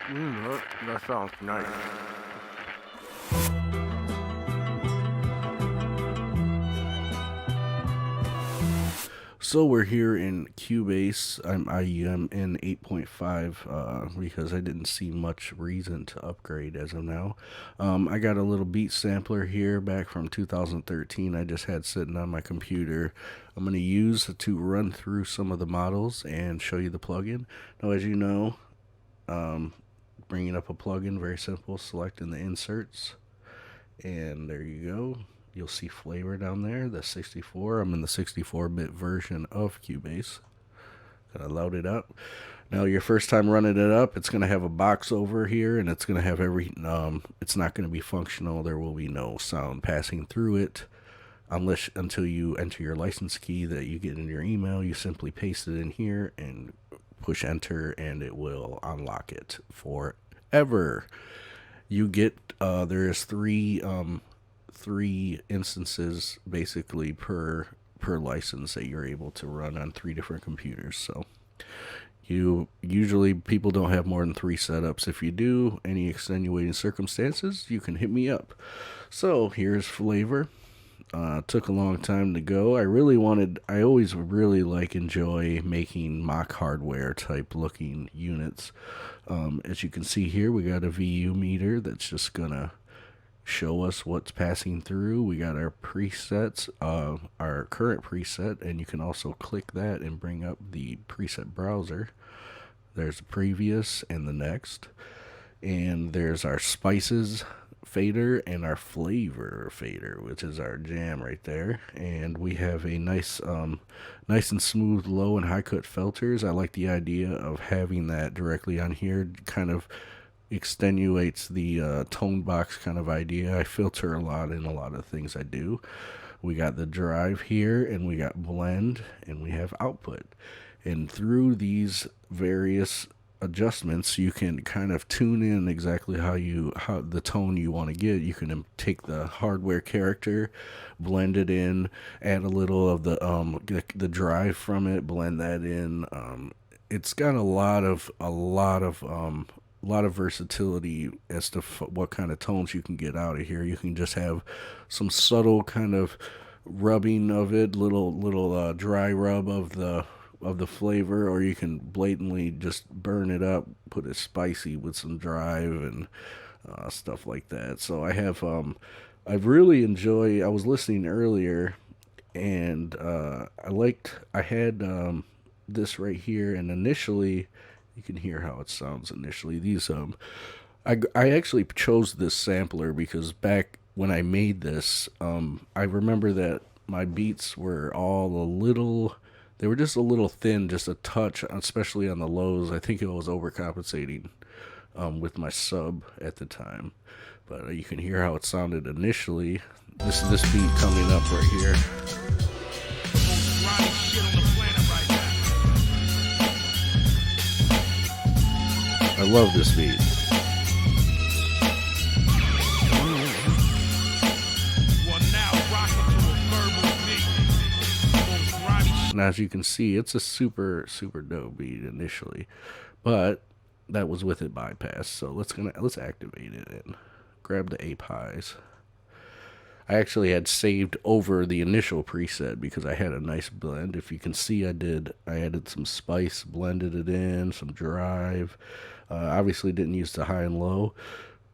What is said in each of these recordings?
That sounds nice. So we're here in Cubase. I am in 8.5 because I didn't see much reason to upgrade as of now. I got a little beat sampler here back from 2013. I just had sitting on my computer. I'm going to use to run through some of the models and show you the plugin. Now, as you know, bringing up a plugin, very simple. Selecting the inserts, and there you go. You'll see flavor down there, the 64. I'm in the 64-bit version of Cubase. Gonna load it up. Now, your first time running it up, it's gonna have a box over here, and it's gonna have it's not gonna be functional. There will be no sound passing through it, until you enter your license key that you get in your email. You simply paste it in here and push enter, and it will unlock it forever. You get there's three instances basically per license that you're able to run on 3 different computers. So usually people don't have more than 3 setups. If you do, any extenuating circumstances, you can hit me up. So here's flavor. Took a long time to go. I always really enjoy making mock hardware type looking units. As you can see here, we got a VU meter that's just gonna show us what's passing through. We got our presets, our current preset, and you can also click that and bring up the preset browser. There's the previous and the next, and there's our spices fader and our flavor fader, which is our jam right there. And we have a nice and smooth low and high cut filters. I like the idea of having that directly on here. Kind of extenuates the tone box kind of idea. I filter a lot in a lot of things I do. We got the drive here, and we got blend, and we have output. And through these various adjustments, you can kind of tune in exactly how the tone you want to get. You can take the hardware character, blend it in, add a little of the drive from it, blend that in. It's got a lot of versatility as to what kind of tones you can get out of here. You can just have some subtle kind of rubbing of it, little dry rub of the flavor, or you can blatantly just burn it up, put it spicy with some drive and stuff like that. So I've really enjoyed. I was listening earlier, and I had this right here, and initially you can hear how it sounds initially. I actually chose this sampler because back when I made this, I remember that my beats were they were just a little thin, just a touch, especially on the lows. I think it was overcompensating with my sub at the time. But you can hear how it sounded initially. This beat coming up right here. I love this beat. And as you can see, it's a super dope beat initially, but that was with it bypassed. So let's activate it and grab the ape highs. I actually had saved over the initial preset because I had a nice blend. If you can see, I added some spice, blended it in, some drive. Obviously didn't use the high and low,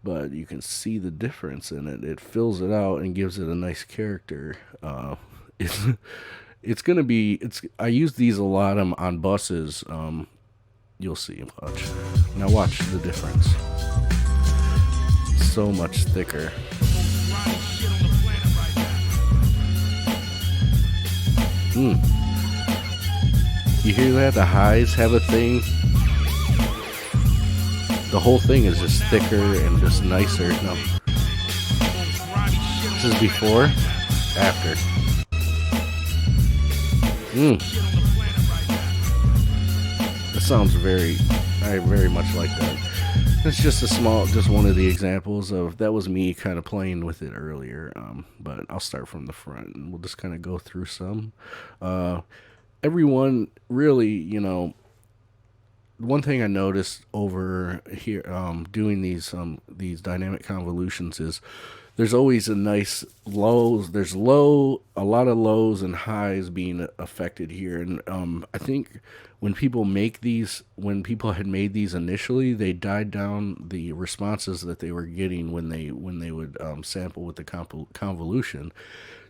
but you can see the difference in it. It fills it out and gives it a nice character. I use these a lot on buses. You'll see. Watch. Now watch the difference. So much thicker. You hear that? The highs have a thing. The whole thing is just thicker and just nicer. No. This is before, after. That sounds I very much like that. It's just just one of the examples of, that was me kind of playing with it earlier. But I'll start from the front and we'll just kind of go through some. Everyone really, one thing I noticed over here, doing these dynamic convolutions, is there's always a nice lows. There's a lot of lows and highs being affected here, and I think when people had made these initially, they died down the responses that they were getting when they would sample with the convolution,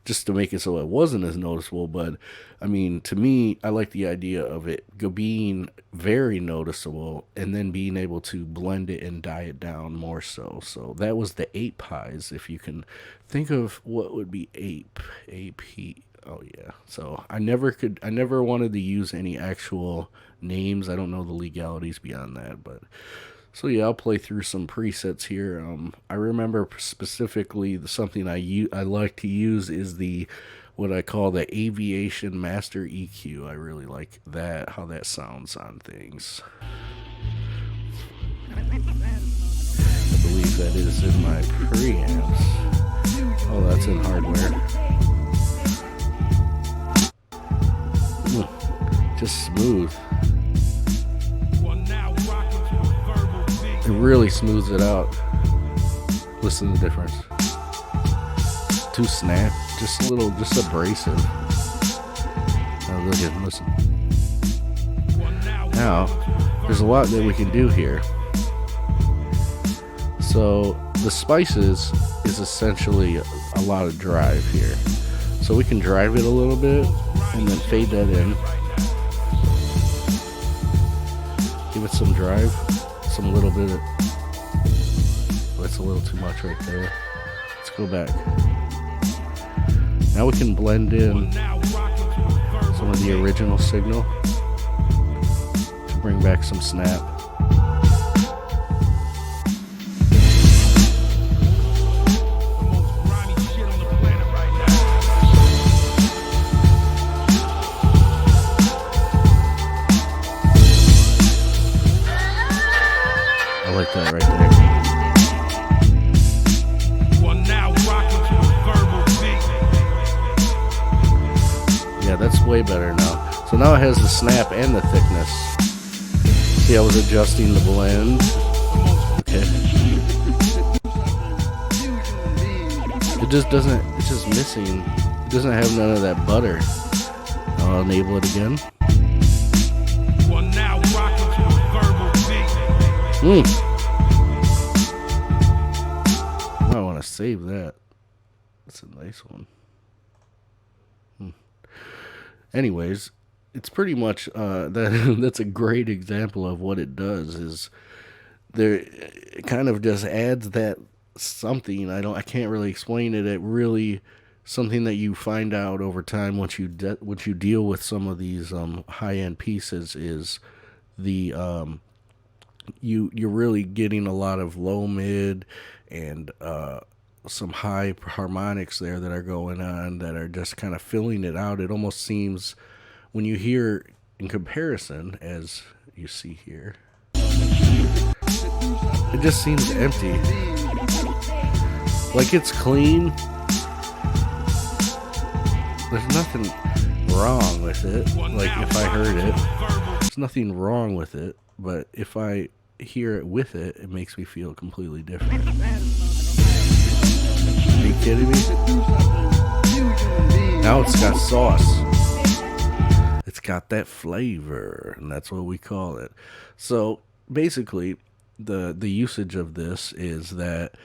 just to make it so it wasn't as noticeable. But I mean, to me, I like the idea of it being very noticeable and then being able to blend it and die it down more so. So that was the ape pies. If you can think of what would be ape. Oh yeah. So I never wanted to use any actual names. I don't know the legalities beyond that, but so yeah, I'll play through some presets here. I remember specifically something I like to use is the what I call the Aviation Master EQ. I really like that, how that sounds on things. I believe that is in my preamps. Oh, that's in hardware. Just smooth. It really smooths it out. Listen to the difference. Too snap, just abrasive. Now listen. Now, there's a lot that we can do here. So the spices is essentially a lot of drive here. So we can drive it a little bit and then fade that in. Give it some drive, some little bit of, that's a little too much right there. Let's go back. Now we can blend in some of the original signal to bring back some snap. I like that right there. Yeah, that's way better now. So now it has the snap and the thickness. See, I was adjusting the blend. Okay. It's just missing. It doesn't have none of that butter. I'll enable it again. I want to save that. That's a nice one. Anyways, it's pretty much that's a great example of what it does. Is there, it kind of just adds that something. I can't really explain it. It really something that you find out over time once you deal with some of these high end pieces is the you're really getting a lot of low mid and some high harmonics there that are going on that are just kind of filling it out. It almost seems, when you hear in comparison, as you see here, it just seems empty. Like it's clean. There's nothing wrong with it. Like if I heard it, there's nothing wrong with it. But if I hear it with it, it makes me feel completely different. Are you kidding me? Now it's got sauce. It's got that flavor, and that's what we call it. So basically, the usage of this is that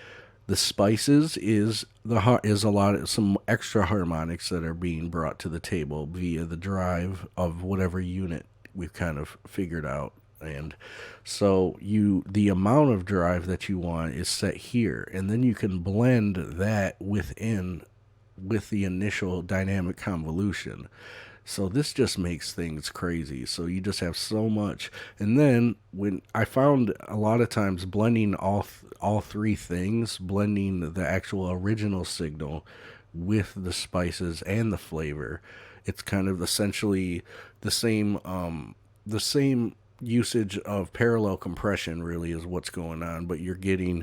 the spices is a lot of some extra harmonics that are being brought to the table via the drive of whatever unit we've kind of figured out. And so the amount of drive that you want is set here, and then you can blend that with the initial dynamic convolution. So this just makes things crazy. So you just have so much. And then when I found a lot of times blending all three things, blending the actual original signal with the spices and the flavor, it's kind of essentially the same usage of parallel compression really is what's going on, but you're taking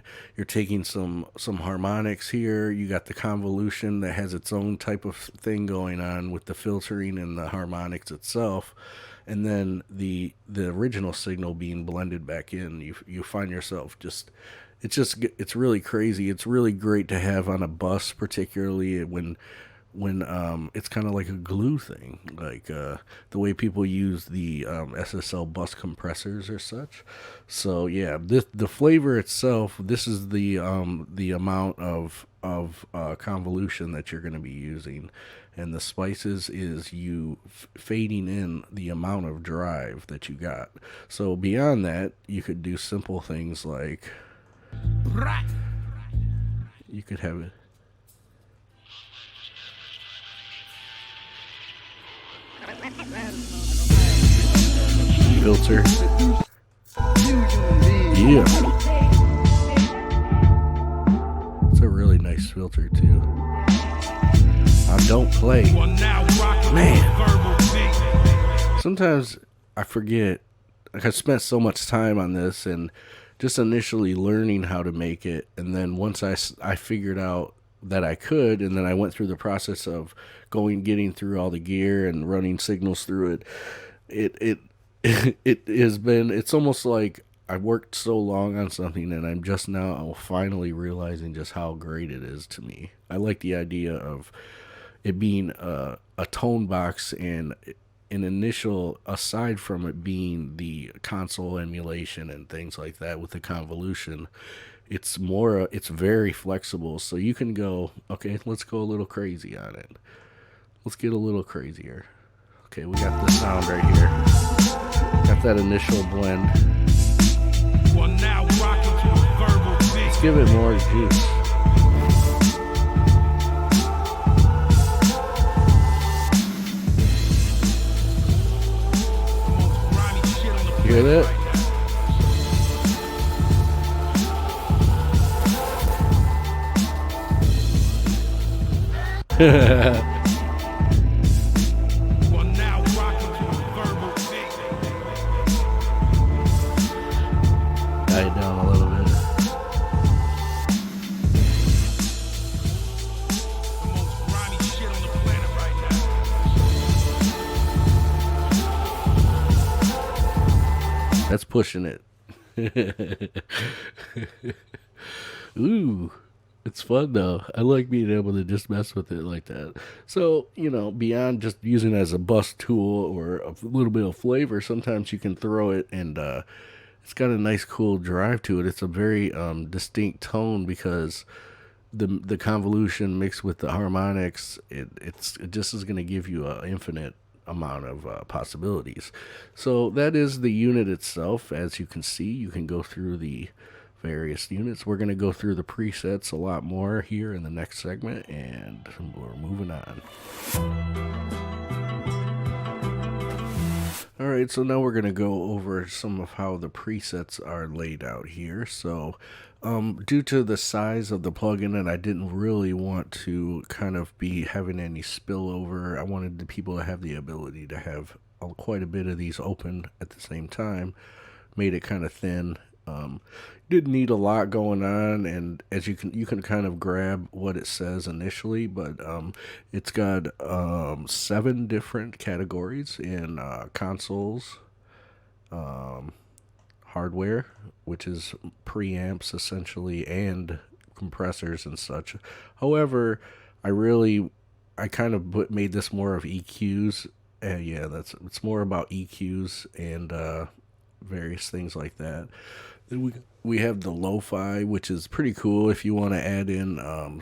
some harmonics here. You got the convolution that has its own type of thing going on with the filtering and the harmonics itself, and then the original signal being blended back in. You find yourself it's really crazy. It's really great to have on a bus, particularly when it's kind of like a glue thing, like the way people use the SSL bus compressors or such. So yeah, the flavor itself. This is the amount of convolution that you're going to be using, and the spices is you fading in the amount of drive that you got. So beyond that, you could do simple things like you could have it. Filter. Yeah. It's a really nice filter too. I don't play. Man. Sometimes I forget. Like I spent so much time on this and just initially learning how to make it, and then once I figured out that I could, and then I went through the process of getting through all the gear and running signals through it. It it has been. It's almost like I worked so long on something, and I'm just now finally realizing just how great it is to me. I like the idea of it being a tone box and an initial, aside from it being the console emulation and things like that with the convolution. It's very flexible, so you can go, okay, let's go a little crazy on it. Let's get a little crazier. Okay, we got this sound right here. Got that initial blend. Let's give it more juice. You hear that? Tie it down a little bit. That's pushing it. Ooh. It's fun though. I like being able to just mess with it like that. So, beyond just using it as a bus tool or a little bit of flavor, sometimes you can throw it and it's got a nice cool drive to it. It's a very distinct tone because the convolution mixed with the harmonics, it just is going to give you an infinite amount of possibilities. So that is the unit itself. As you can see, you can go through the various units. We're going to go through the presets a lot more here in the next segment, and we're moving on. All right, so now we're going to go over some of how the presets are laid out here. So due to the size of the plugin, and I didn't really want to kind of be having any spillover, I wanted the people to have the ability to have quite a bit of these open at the same time. Made it kind of thin. Didn't need a lot going on, and as you can kind of grab what it says initially, but it's got 7 different categories in consoles, hardware, which is preamps essentially, and compressors and such. However, I kind of made this more of EQs. It's more about EQs and various things like that. Then we have the lo-fi, which is pretty cool if you want to add in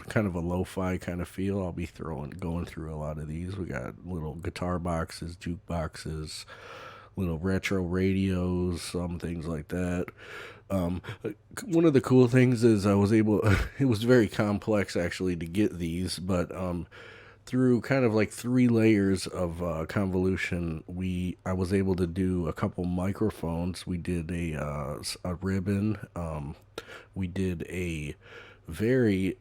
kind of a lo-fi kind of feel. I'll be going through a lot of these. We got little guitar boxes, jukeboxes, little retro radios, some things like that. One of the cool things is it was very complex actually to get these, but through kind of like 3 layers of convolution, I was able to do a couple microphones. We did a ribbon. We did a very,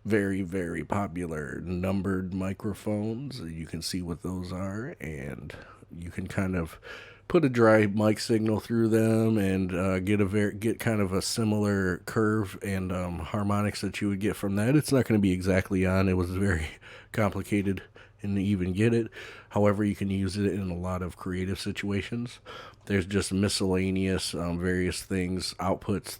very, very popular numbered microphones. You can see what those are, and you can kind of put a dry mic signal through them and get kind of a similar curve and harmonics that you would get from that. It's not going to be exactly on. It was very complicated and even get it. However, you can use it in a lot of creative situations. There's just miscellaneous various things, various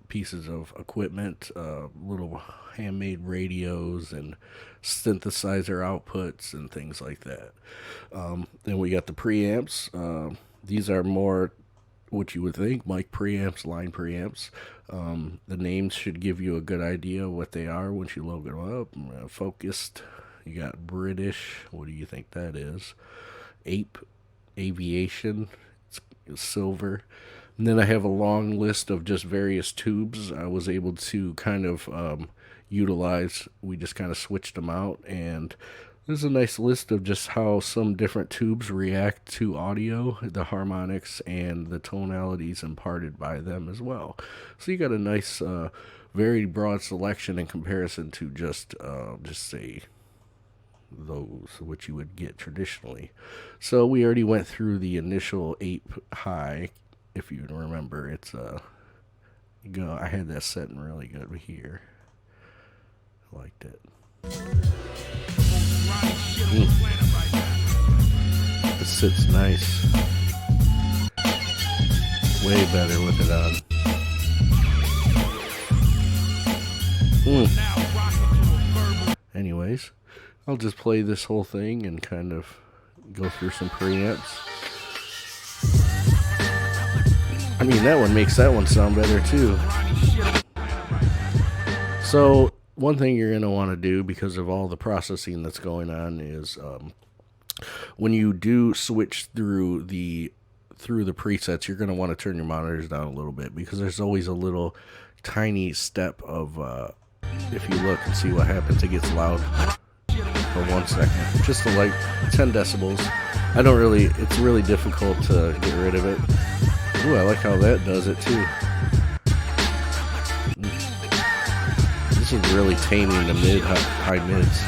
pieces of equipment, little handmade radios and synthesizer outputs and things like that. Then we got the preamps. These are more what you would think mic preamps, line preamps. The names should give you a good idea of what they are once you look them up. Focused. You got British. What do you think that is? Ape. Aviation. It's silver. And then I have a long list of just various tubes I was able to kind of utilize. We just kind of switched them out, and there's a nice list of just how some different tubes react to audio, the harmonics, and the tonalities imparted by them as well. So you got a nice, very broad selection in comparison to just say those which you would get traditionally. So we already went through the initial Ape High. If you remember, it's I had that setting really good here. I liked it. It sits nice. Way better with it on. Anyways, I'll just play this whole thing and kind of go through some preamps. I mean, that one makes that one sound better too. So one thing you're going to want to do, because of all the processing that's going on, is when you do switch through the presets, you're going to want to turn your monitors down a little bit, because there's always a little tiny step of if you look and see what happens, it gets loud for 1 second, just to like 10 decibels. It's really difficult to get rid of it. Ooh, I like how that does it too. This is really taming the high mids.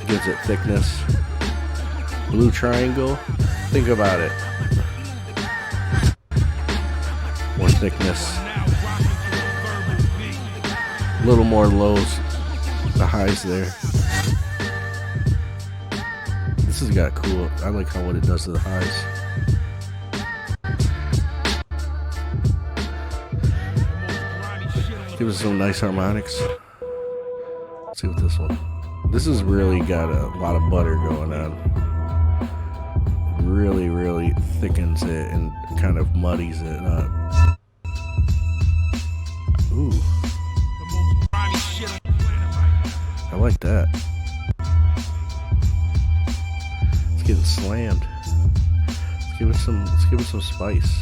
Gives it thickness. Blue triangle. Think about it. More thickness. A little more lows. The highs there. This has got cool. I like how what it does to the highs. Give us some nice harmonics. Let's see what this one. This has really got a lot of butter going on. Really, really thickens it and kind of muddies it up. Ooh. I like that. It's getting slammed. Let's give it some spice.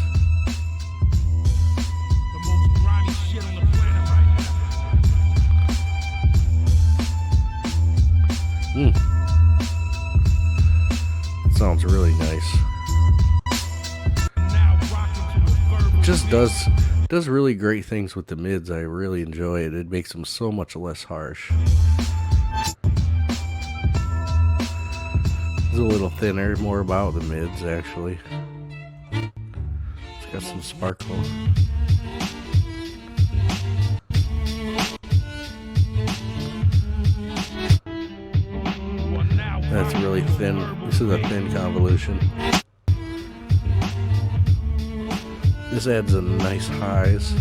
It sounds really nice. It just does really great things with the mids. I really enjoy it. It makes them so much less harsh. It's a little thinner, more about the mids actually. It's got some sparkle. That's really thin. This is a thin convolution. This adds a nice highs.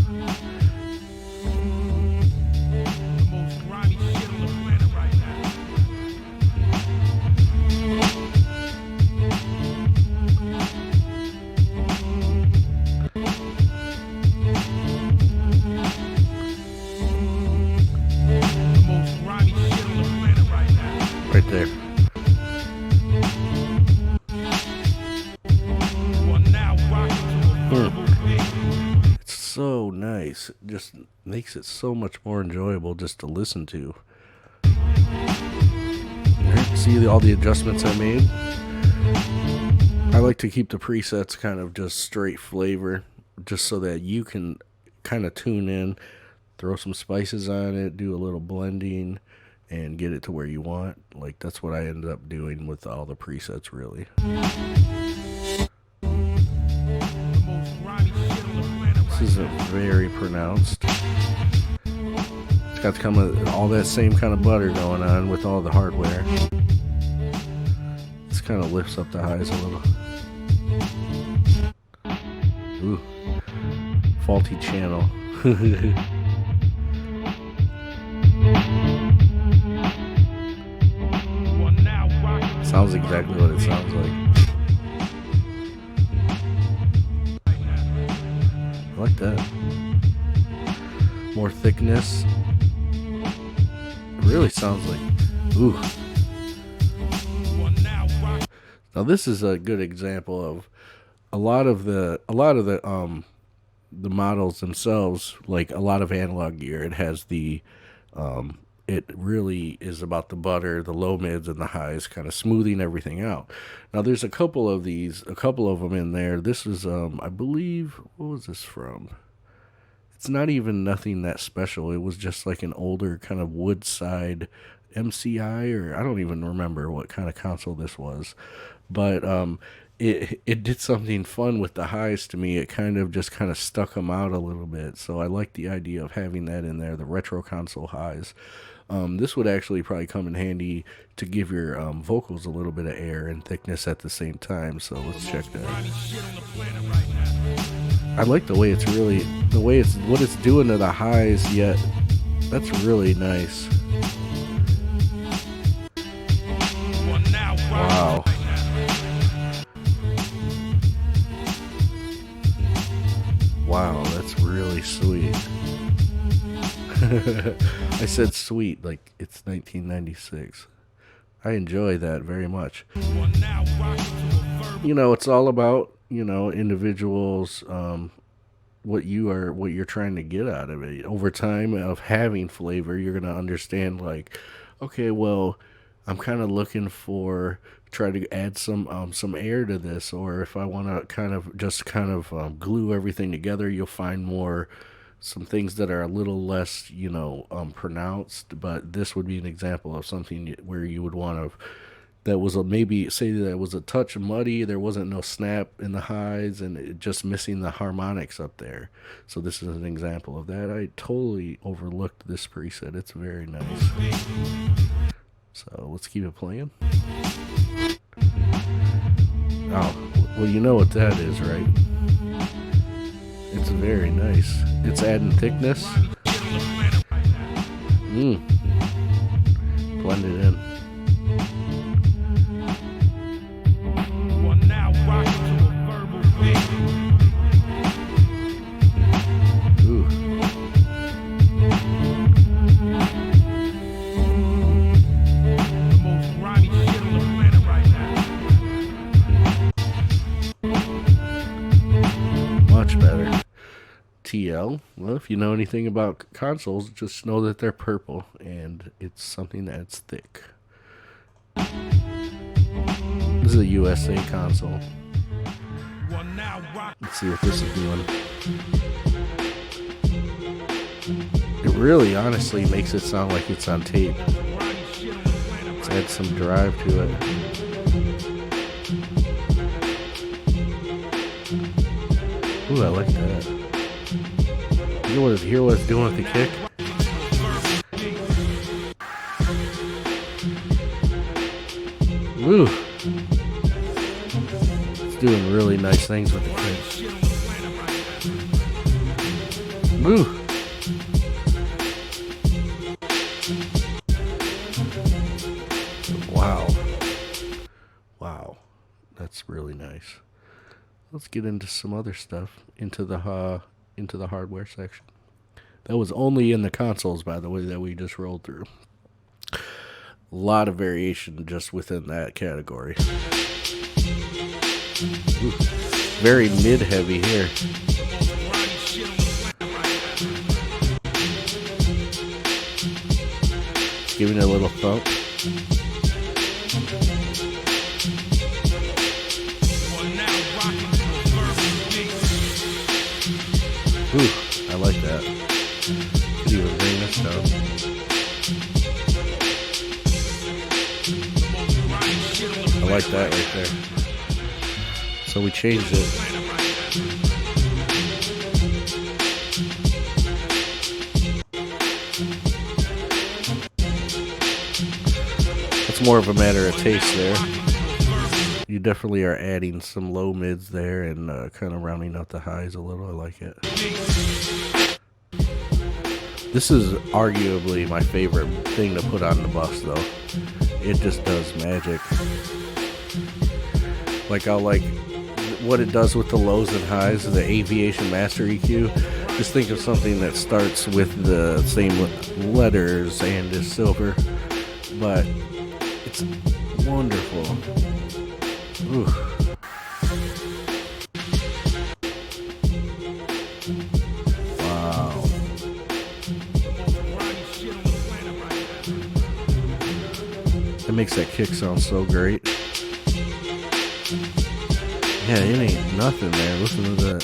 Right there. It's so nice. It just makes it so much more enjoyable just to listen to. See all the adjustments I made? I like to keep the presets kind of just straight flavor, just so that you can kind of tune in, throw some spices on it, do a little blending, and get it to where you want. Like, that's what I ended up doing with all the presets, really. This isn't very pronounced. Got all that same kind of butter going on with all the hardware. This kind of lifts up the highs a little. Ooh, faulty channel. Sounds exactly what it sounds like. I like that. More thickness. It really sounds like, ooh. Now this is a good example of a lot of the models themselves, like a lot of analog gear. It has it really is about the butter, the low mids and the highs, kind of smoothing everything out. Now there's a couple of them in there. This is I believe, what was this from? It's not even nothing that special. It was just like an older kind of Woodside MCI, or I don't even remember what kind of console this was. But it did something fun with the highs to me. It kind of stuck them out a little bit. So I like the idea of having that in there, the retro console highs. This would actually probably come in handy to give your vocals a little bit of air and thickness at the same time. So let's check that. I like the way what it's doing to the highs, yet that's really nice. Wow. Wow, that's really sweet. I said sweet like it's 1996. I enjoy that very much. It's all about, individuals, what you're trying to get out of it. Over time of having flavor, you're going to understand, like, okay, well, I'm kind of looking for, try to add some air to this, or if I want to kind of glue everything together, you'll find some things that are a little less, pronounced. But this would be an example of something where you would want to, that was maybe say that it was a touch muddy, there wasn't no snap in the highs, and it just missing the harmonics up there. So this is an example of that. I totally overlooked this preset. It's very nice. So let's keep it playing. Oh, well, you know what that is, right? It's very nice. It's adding thickness. Blend it in. Ooh. Much better. TL, well, if you know anything about consoles, just know that they're purple, and it's something that's thick. This is a USA console. Let's see what this is doing. It really, honestly, makes it sound like it's on tape. Let's add some drive to it. Ooh, I like that. Hear what it's doing with the kick? Ooh. It's doing really nice things with the kick. Ooh. Wow. Wow. That's really nice. Let's get into some other stuff, into the hardware section. That was only in the consoles, by the way, that we just rolled through. A lot of variation just within that category. Ooh, very mid-heavy here. Giving it a little thump. Ooh, I like that. Could even bring this down. I like that right there. So we changed it. it's more of a matter of taste there. You definitely are adding some low mids there and kind of rounding out the highs a little. I like it. This is arguably my favorite thing to put on the bus, though. It just does magic. Like, I'll like what it does with the lows and highs of the Aviation Master EQ. Just think of something that starts with the same letters and is silver, but it's wonderful. Ooh. Wow. It makes that kick sound so great. Yeah, it ain't nothing, man. Listen to that.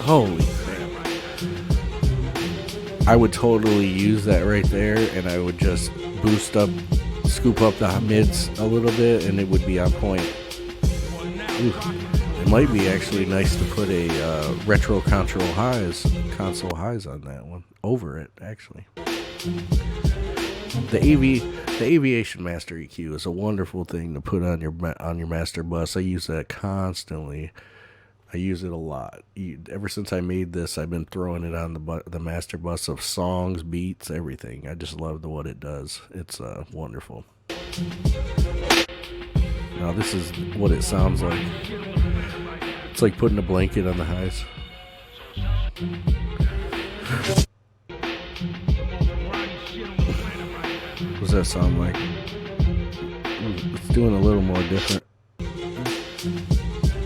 Holy crap. I would totally use that right there, and I would just scoop up the mids a little bit, and it would be on point. Ooh. It might be actually nice to put a retro console highs on that one. Over it, actually. The Aviation Master EQ is a wonderful thing to put on your master bus. I use that constantly. I use it a lot. Ever since I made this, I've been throwing it on the master bus of songs, beats, everything. I just love what it does. It's wonderful. Now this is what it sounds like. It's like putting a blanket on the highs. What does that sound like? It's doing a little more different.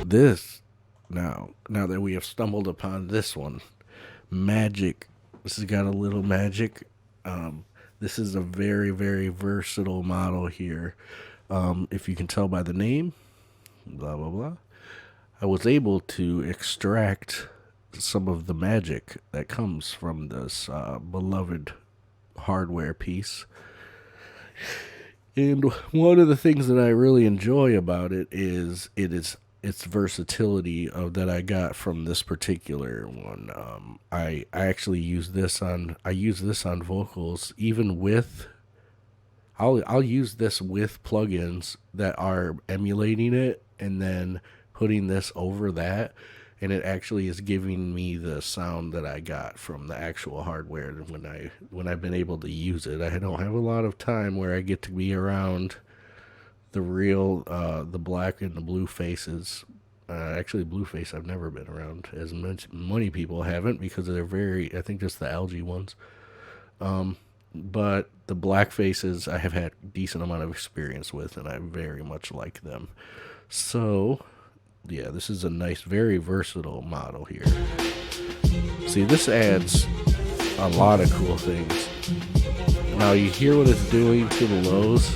This, now that we have stumbled upon this one, magic. This has got a little magic. This is a very, very versatile model here. If you can tell by the name, blah, blah, blah. I was able to extract some of the magic that comes from this beloved hardware piece. And one of the things that I really enjoy about it is its versatility that I got from this particular one. I actually use this on vocals, even with I'll use this with plugins that are emulating it and then putting this over that, and it actually is giving me the sound that I got from the actual hardware when I've been able to use it. I don't have a lot of time where I get to be around the real the black and the blue faces. Actually, Blueface I've never been around as much. Many people haven't because they're very, I think just the algae ones. But the black faces I have had a decent amount of experience with, and I very much like them. So, yeah, this is a nice, very versatile model here. See, this adds a lot of cool things. Now, you hear what it's doing to the lows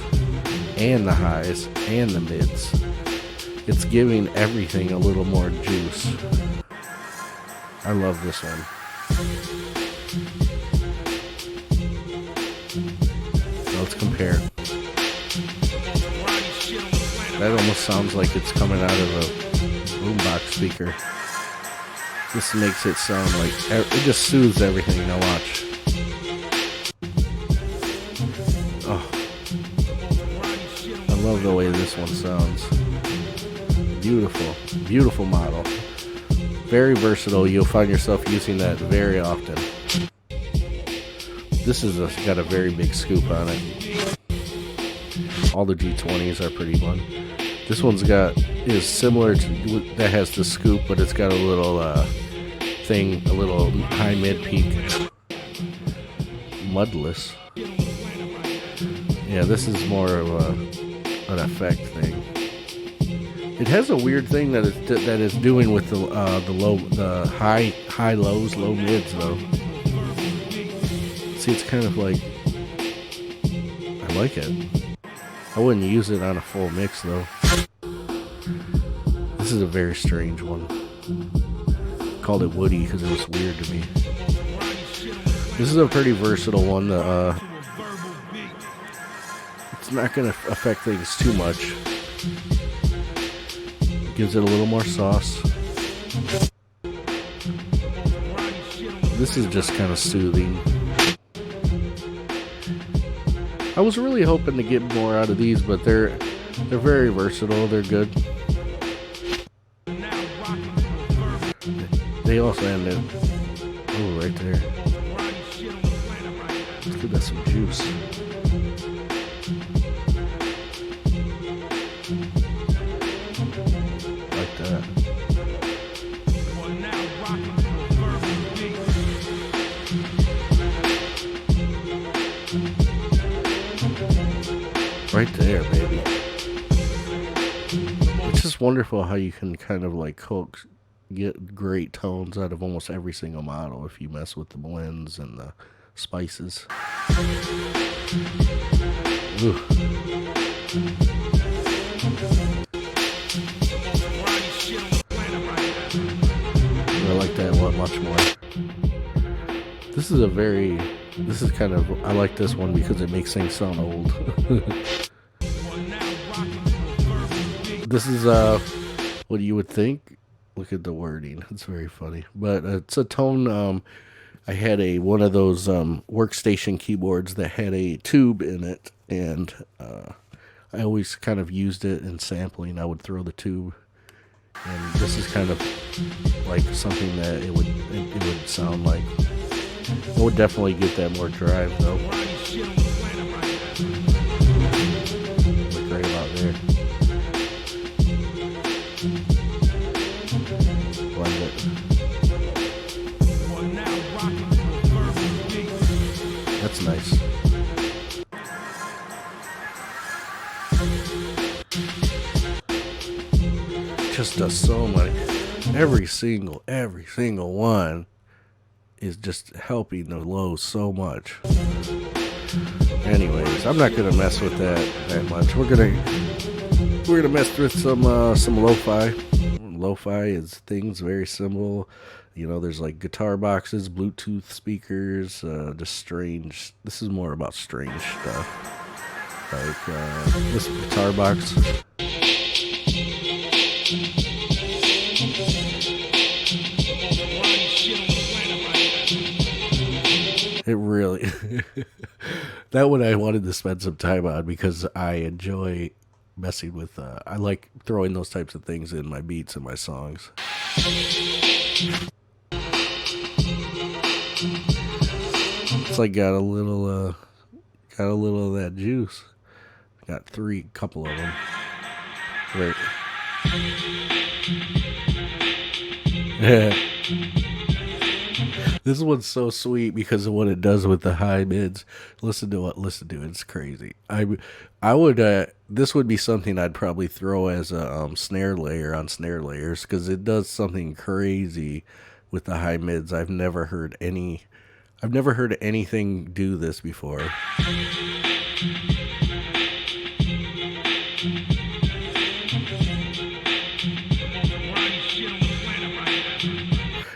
and the highs and the mids. It's giving everything a little more juice. I love this one. Let's compare. That almost sounds like it's coming out of a boombox speaker. This makes it sound like, it just soothes everything. Now watch. Oh, I love the way this one sounds. Beautiful, beautiful model. Very versatile. You'll find yourself using that very often. This is got a very big scoop on it. All the G20s are pretty fun. This one's is similar to that, has the scoop, but it's got a little thing, a little high mid peak. Mudless. Yeah, this is more of an effect thing. It has a weird thing that is doing with the high lows, low mids though. See, it's kind of like, I like it. I wouldn't use it on a full mix though. This is a very strange one. Called it Woody because it was weird to me. This is a pretty versatile one. It's not going to affect things too much. Gives it a little more sauce. This is just kind of soothing. I was really hoping to get more out of these, but they're very versatile. They're good. They also ended. Oh, right there. Let's give that some juice. Like that. Right there, baby. It's just wonderful how you can kind of like get great tones out of almost every single model if you mess with the blends and the spices. Ooh. I like that one much more. This is kind of, I like this one because it makes things sound old. This is what you would think. Look at the wording. It's very funny. But it's a tone. I had one of those workstation keyboards that had a tube in it, and I always kind of used it in sampling. I would throw the tube, and this is kind of like something that it would sound like. It would definitely get that more drive though. Look right about there. Blend it. That's nice. Just does so much. Every single one is just helping the lows so much. Anyways, I'm not gonna mess with that much. We're gonna mess with some lo-fi. Lo-fi is things very simple. You know, there's like guitar boxes, Bluetooth speakers, just strange. This is more about strange stuff. Like this guitar box. It really, that one I wanted to spend some time on because I enjoy messing with, I like throwing those types of things in my beats and my songs. It's like got a little of that juice. Got couple of them. Right. Yeah. This one's so sweet because of what it does with the high mids. Listen to it. It's crazy. I would, this would be something I'd probably throw as a snare layer on snare layers because it does something crazy with the high mids. I've never heard anything do this before.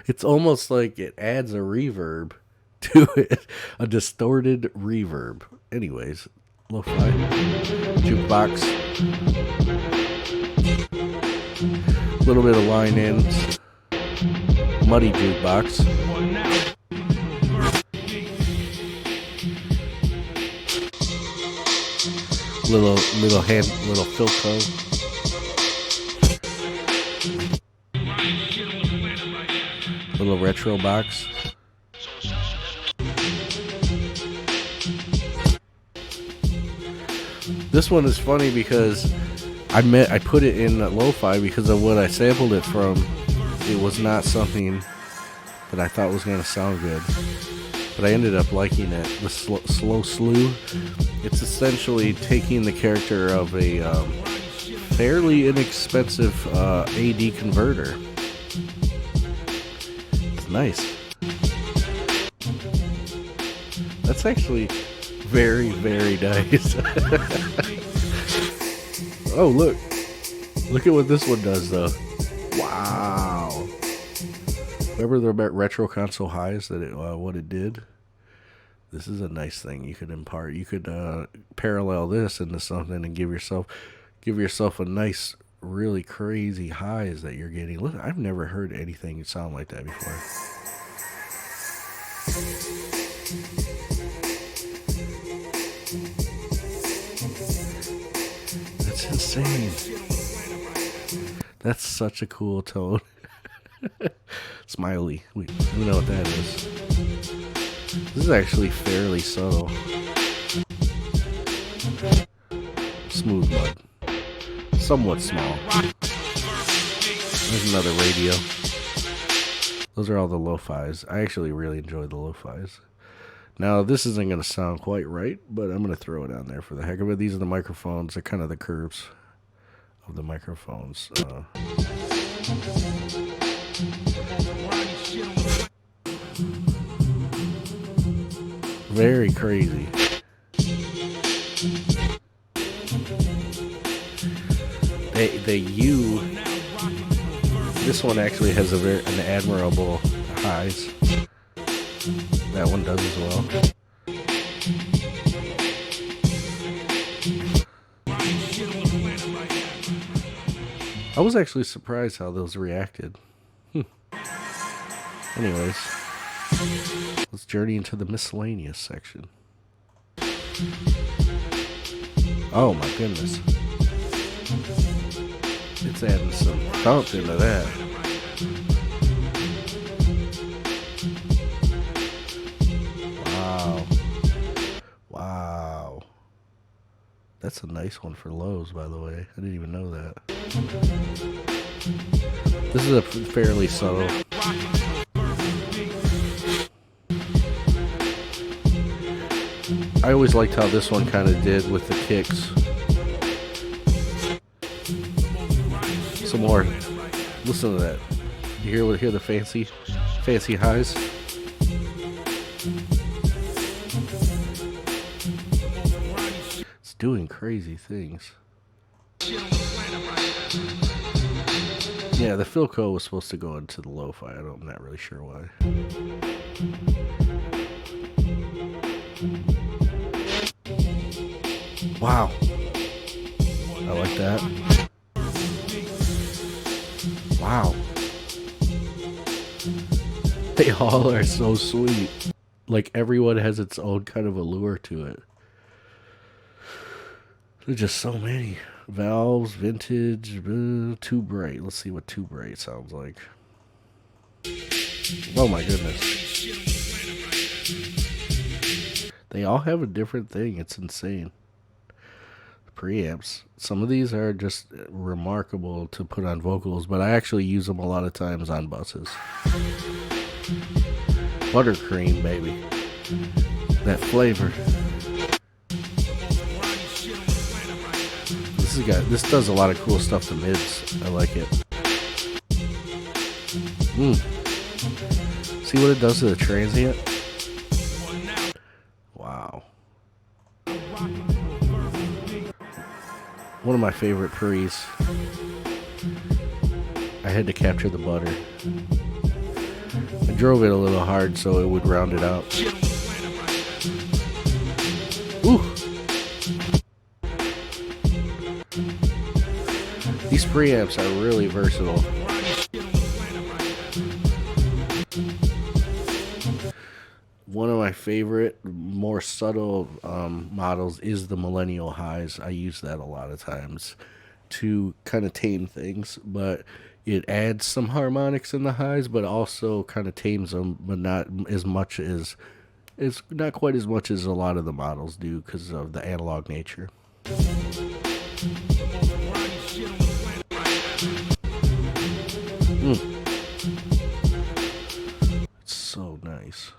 It's almost like it adds a reverb to it, a distorted reverb. Anyways, lo-fi, jukebox, a little bit of line ins, muddy jukebox. Little Philco. Little retro box. This one is funny because I put it in lo-fi because of what I sampled it from. It was not something that I thought was going to sound good, but I ended up liking it. The slow slew. It's essentially taking the character of a fairly inexpensive AD converter. Nice. That's actually very, very nice. Oh, look at what this one does though. Wow. Remember the retro console highs that what it did? This is a nice thing you could impart. You could parallel this into something and give yourself a nice, really crazy highs that you're getting. Look, I've never heard anything sound like that before. It's insane. That's such a cool tone. Smiley. We know what that is. This is actually fairly subtle. Smooth mud. Somewhat small. There's another radio. Those are all the lo-fis. I actually really enjoy the lo-fis. Now, this isn't going to sound quite right, but I'm going to throw it on there for the heck of it. These are the microphones. They're kind of the curves of the microphones. Very crazy. The U, this one actually has an admirable highs. That one does as well. I was actually surprised how those reacted. Anyways, let's journey into the miscellaneous section. Oh my goodness. It's adding some thump into that. Wow. Wow. That's a nice one for lows, by the way. I didn't even know that. This is a fairly subtle. I always liked how this one kind of did with the kicks. Some more. Listen to that. You hear the fancy highs? It's doing crazy things. Yeah, the Philco was supposed to go into the lo-fi. I'm not really sure why. Wow. I like that. Wow. They all are so sweet. Like, everyone has its own kind of allure to it. There's just so many. Valves, vintage, too bright. Let's see what too bright sounds like. Oh my goodness. They all have a different thing. It's insane. Preamps. Some of these are just remarkable to put on vocals, but I actually use them a lot of times on buses. Buttercream, baby. That flavor. This does a lot of cool stuff to mids. I like it. See what it does to the transient? Wow. One of my favorite pre's. I had to capture the butter. I drove it a little hard so it would round it out. Ooh! These preamps are really versatile. One of my favorite, more subtle models is the Millennial Highs. I use that a lot of times to kind of tame things, but it adds some harmonics in the highs, but also kind of tames them, but not as much as, it's not quite as much as a lot of the models do because of the analog nature. It's so nice.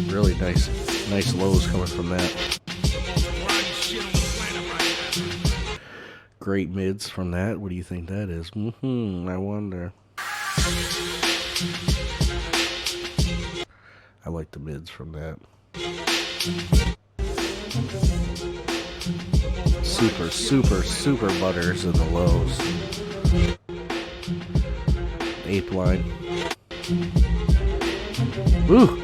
Really nice lows coming from that. Great mids from that. What do you think that is? I wonder. I like the mids from that. Super butters in the lows. Eighth line. Ooh!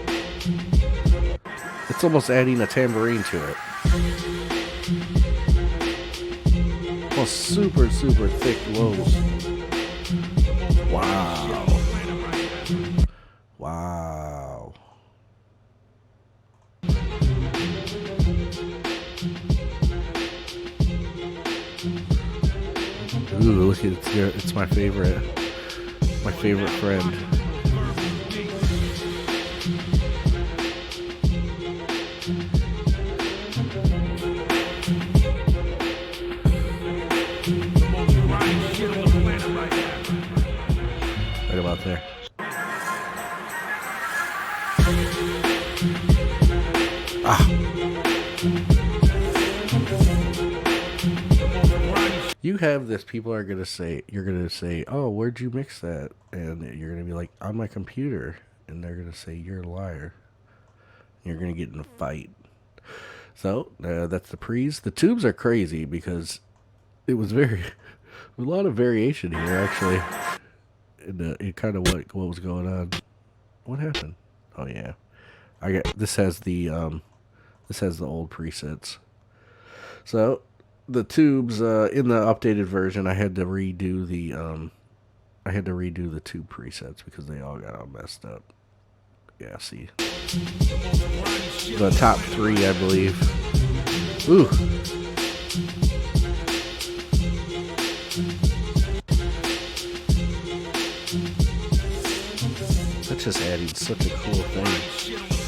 It's almost adding a tambourine to it. Oh, super thick lows. Wow. look, it's my favorite friend. Right about there. You have this, people are gonna say, you're gonna say, oh, where'd you mix that? And you're gonna be like, on my computer. And they're gonna say, you're a liar. You're gonna get in a fight. So that's the pre's. The tubes are crazy because it was a lot of variation here actually. In kind of what was going on. What happened? Oh yeah, this has the old presets. So the tubes in the updated version, I had to redo the tube presets because they all got all messed up. Yeah, see, the top 3, I believe. Ooh. That's just adding such a cool thing.